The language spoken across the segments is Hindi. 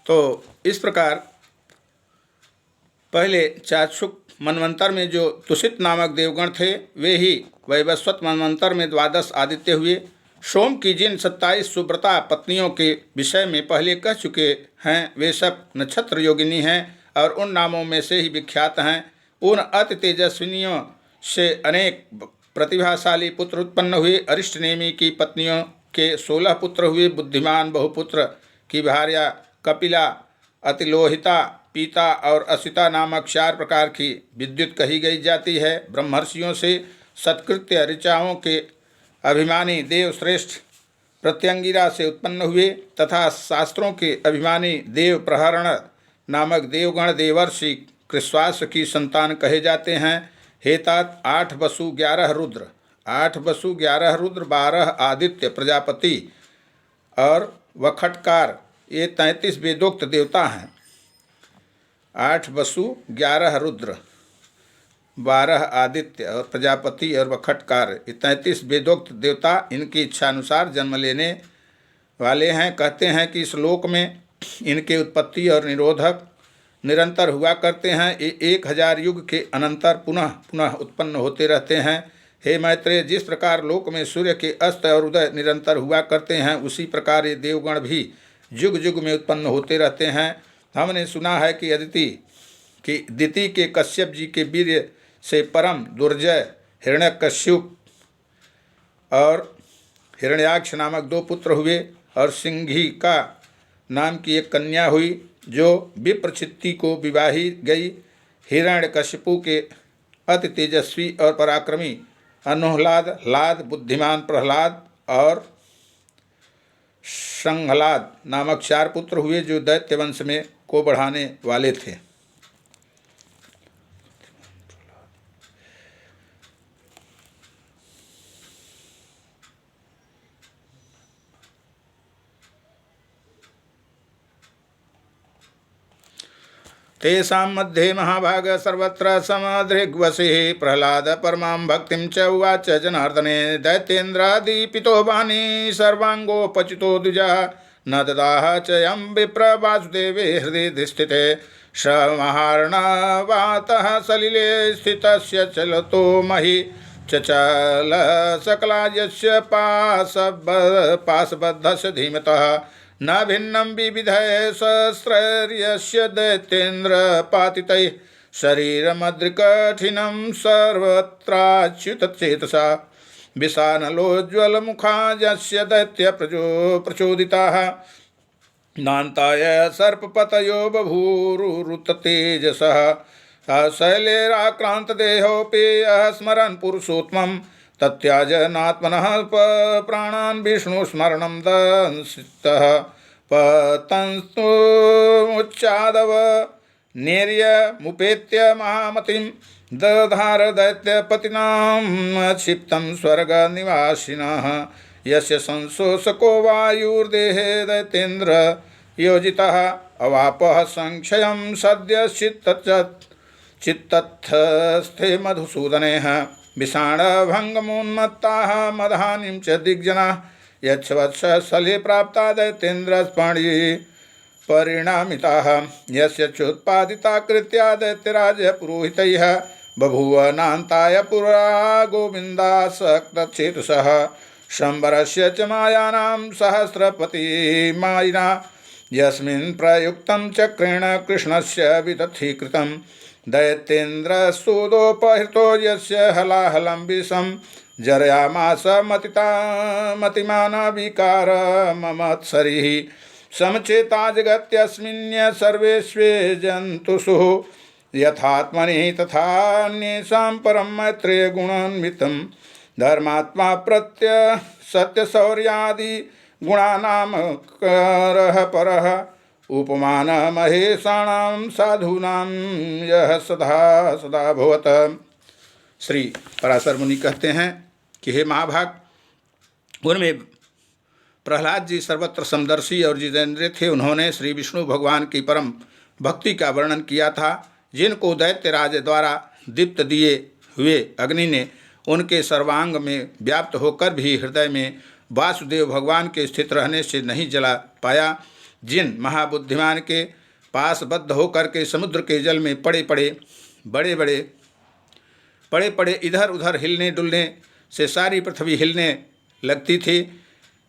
तो इस प्रकार पहले चाक्षुक मनवंतर में जो तुषित नामक देवगण थे, वे ही वैवस्वत मनवंतर में 12 आदित्य हुए। सोम की जिन 27 सुव्रता पत्नियों के विषय में पहले कह चुके हैं, वे सब नक्षत्र योगिनी हैं और उन नामों में से ही विख्यात हैं। उन अति तेजस्विनियों से अनेक प्रतिभाशाली पुत्र उत्पन्न हुए। अरिष्टनेमी की पत्नियों के 16 पुत्र हुए। बुद्धिमान बहुपुत्र की भार्या कपिला, अतिलोहिता, पीता और असिता नामक 4 प्रकार की विद्युत कही गई जाती है। ब्रह्मर्षियों से सत्कृत्य ऋचाओं के अभिमानी देव श्रेष्ठ प्रत्यंगिरा से उत्पन्न हुए तथा शास्त्रों के अभिमानी देव प्रहरण नामक देवगण देवर्षि कृश्वास की संतान कहे जाते हैं। हेतात 8 वसु 11 रुद्र, 8 वसु 11 रुद्र, 12 आदित्य प्रजापति और वखटकार, ये 33 वेदोक्त देवता हैं। 8 वसु 11 रुद्र, 12 आदित्य और प्रजापति और वखटकार, ये 33 वेदोक्त देवता इनकी इच्छा अनुसार जन्म लेने वाले हैं। कहते हैं कि इस लोक में इनके उत्पत्ति और निरोधक निरंतर हुआ करते हैं। ये 1000 युग के अनंतर पुनः पुनः उत्पन्न होते रहते हैं। हे मैत्रेय, जिस प्रकार लोक में सूर्य के अस्त और उदय निरंतर हुआ करते हैं, उसी प्रकार ये देवगण भी युग युग में उत्पन्न होते रहते हैं। हमने सुना है कि दिति के कश्यप जी के वीर्य से परम दुर्जय हिरण्यकश्यप और हिरण्याक्ष नामक 2 पुत्र हुए और सिंघिका नाम की एक कन्या हुई, जो विप्रचित्ति को विवाही गई। हिरण्यकश्यपु के अति तेजस्वी और पराक्रमी अनुह्लाद, लाद, बुद्धिमान प्रहलाद और संहलाद नामक 4 पुत्र हुए, जो दैत्य वंश में को बढ़ाने वाले थे। तेषां मध्ये महाभाग सर्वत्र समदृग्वसिः प्रह्लाद परमां भक्तिं च उवाच जनार्दने दैत्येन्द्रादिपितो वाणी सर्वांगोपचितो द्विजः न ददाह च यं विप्र वासुदेवे हृदि स्थिते श्रमहार्णवातः सलिले स्थितस्य चलतो महि चचल सकलायस्य पाशबद्धस्य धीमतः न भिन्नं विविधय सहस्रर्यस्य दैत्येन्द्र पातितैः शरीरमद्रिकठिनं सर्वत्राच्युतचेतसा विशानलोज्ज्वलमुखा यस्य दैत्य प्रचोदिताः नान्ताय सर्पपतयो बभूरुरुततेजसः शैलेराक्रान्तदेहोऽपि यः स्मरन् पुरुषोत्तमं तत्याजनात्मनः प्राणान् विष्णुस्मरणं दंसितः पतंस्तुमुच्चादव निर्यमुपेत्य महामतिं दधार दैत्यपतिनां क्षिप्तं स्वर्गनिवासिनः यस्य संशोषको वायुर्देहे दैत्येन्द्र योजितः अवापः संक्षयं सद्यश्चित्तस्थे मधुसूदनेः विषाणभङ्गमुन्मत्ताः मदहानिं च दिग्जनाः यच्छवत्स सले प्राप्ता दैत्येन्द्रस्पणि परिणामिताः यस्य चोत्पादिता कृत्या दैत्यराज पुरोहितैः बभूव नान्ताय पुरा गोविन्दासक्तचेतसः शम्बरस्य च मायानां सहस्रपतिमायिना यस्मिन् प्रयुक्तं चक्रेण कृष्णस्य विदथीकृतं दैत्येन्द्रसूदोपहृतो यस्य हलाहलं विषं जरयामास मतिमानविकार ममत्सरिः समचेता जगत्यस्मिन् सर्वेष्वे जन्तुषु यथात्मनि तथान्येषां परं मैत्रेय गुणान्वितं धर्मात्मा प्रत्य सत्यशौर्यादि गुणानां करः परः उपमान महेशाणां साधूनां यह सदा सदा भवत। श्री पराशर मुनि कहते हैं कि हे महाभाग, उनमें प्रहलाद जी सर्वत्र समदर्शी और जितेंद्रिय थे। उन्होंने श्री विष्णु भगवान की परम भक्ति का वर्णन किया था, जिनको दैत्यराज द्वारा दीप्त दिए हुए अग्नि ने उनके सर्वांग में व्याप्त होकर भी हृदय में वासुदेव भगवान के स्थित रहने से नहीं जला पाया। जिन महाबुद्धिमान के पास बद्ध होकर के समुद्र के जल में पड़े पड़े इधर उधर हिलने डुलने से सारी पृथ्वी हिलने लगती थी,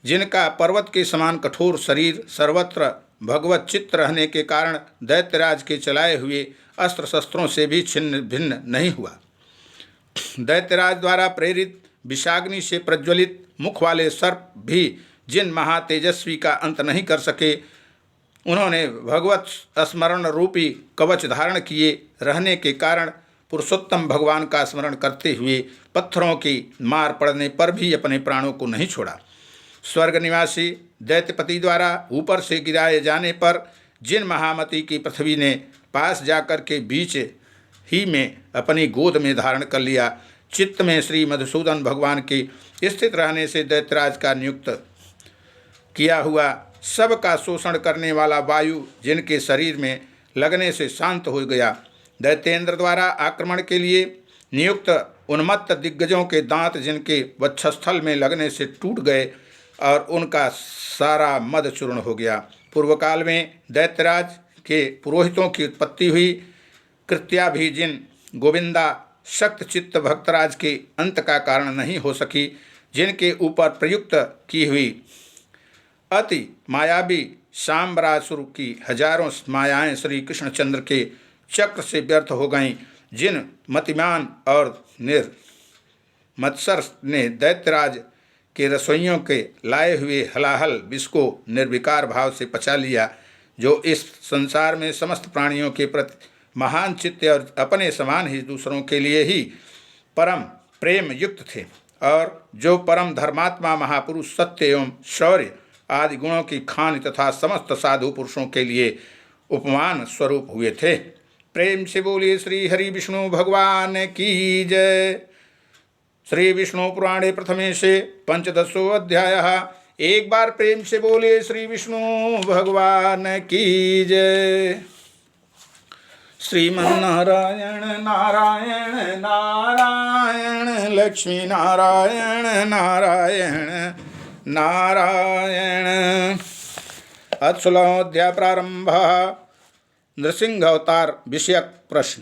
जिनका पर्वत के समान कठोर शरीर सर्वत्र भगवत चित्त रहने के कारण दैत्यराज के चलाए हुए अस्त्र शस्त्रों से भी छिन्न भिन्न नहीं हुआ। दैत्यराज द्वारा प्रेरित विषाग्नि से प्रज्वलित मुख वाले सर्प भी जिन महातेजस्वी का अंत नहीं कर सके, उन्होंने भगवत स्मरण रूपी कवच धारण किए रहने के कारण पुरुषोत्तम भगवान का स्मरण करते हुए पत्थरों की मार पड़ने पर भी अपने प्राणों को नहीं छोड़ा। स्वर्ग निवासी दैत्यपति द्वारा ऊपर से गिराए जाने पर जिन महामती की पृथ्वी ने पास जाकर के बीच ही में अपनी गोद में धारण कर लिया, चित्त में श्री मधुसूदन भगवान के स्थित रहने से दैत्यराज का नियुक्त किया हुआ सबका शोषण करने वाला वायु जिनके शरीर में लगने से शांत हो गया। दैत्येंद्र द्वारा आक्रमण के लिए नियुक्त उन्मत्त दिग्गजों के दांत जिनके वक्षस्थल में लगने से टूट गए और उनका सारा मद चूर्ण हो गया। पूर्व काल में दैत्यराज के पुरोहितों की उत्पत्ति हुई कृत्या भी जिन गोविंदा शक्त चित्त भक्तराज के अंत का कारण नहीं हो सकी, जिनके ऊपर प्रयुक्त की हुई अति मायावी शाम्बरासुर की हजारों मायाएं श्री कृष्णचंद्र के चक्र से व्यर्थ हो गईं, जिन मतिमान और निर्मत्सर ने दैत्यराज के रसोइयों के लाए हुए हलाहल विष को निर्विकार भाव से पचा लिया, जो इस संसार में समस्त प्राणियों के प्रति महान चित्त और अपने समान ही दूसरों के लिए ही परम प्रेम युक्त थे, और जो परम धर्मात्मा महापुरुष सत्य एवं शौर्य आदि गुणों की खान तथा समस्त साधु पुरुषों के लिए उपमान स्वरूप हुए थे। प्रेम से बोलिए श्री हरि विष्णु भगवान की जय। श्री विष्णु पुराणे प्रथमे से पंचदशो अध्याय। एक बार प्रेम से बोलिए श्री विष्णु भगवान की जय। श्रीमन्नारायण नारायण नारायण लक्ष्मी नारायण नारायण नारायण। अथ 16वां अध्याय प्रारंभ। नृसिंह अवतार विषयक प्रश्न।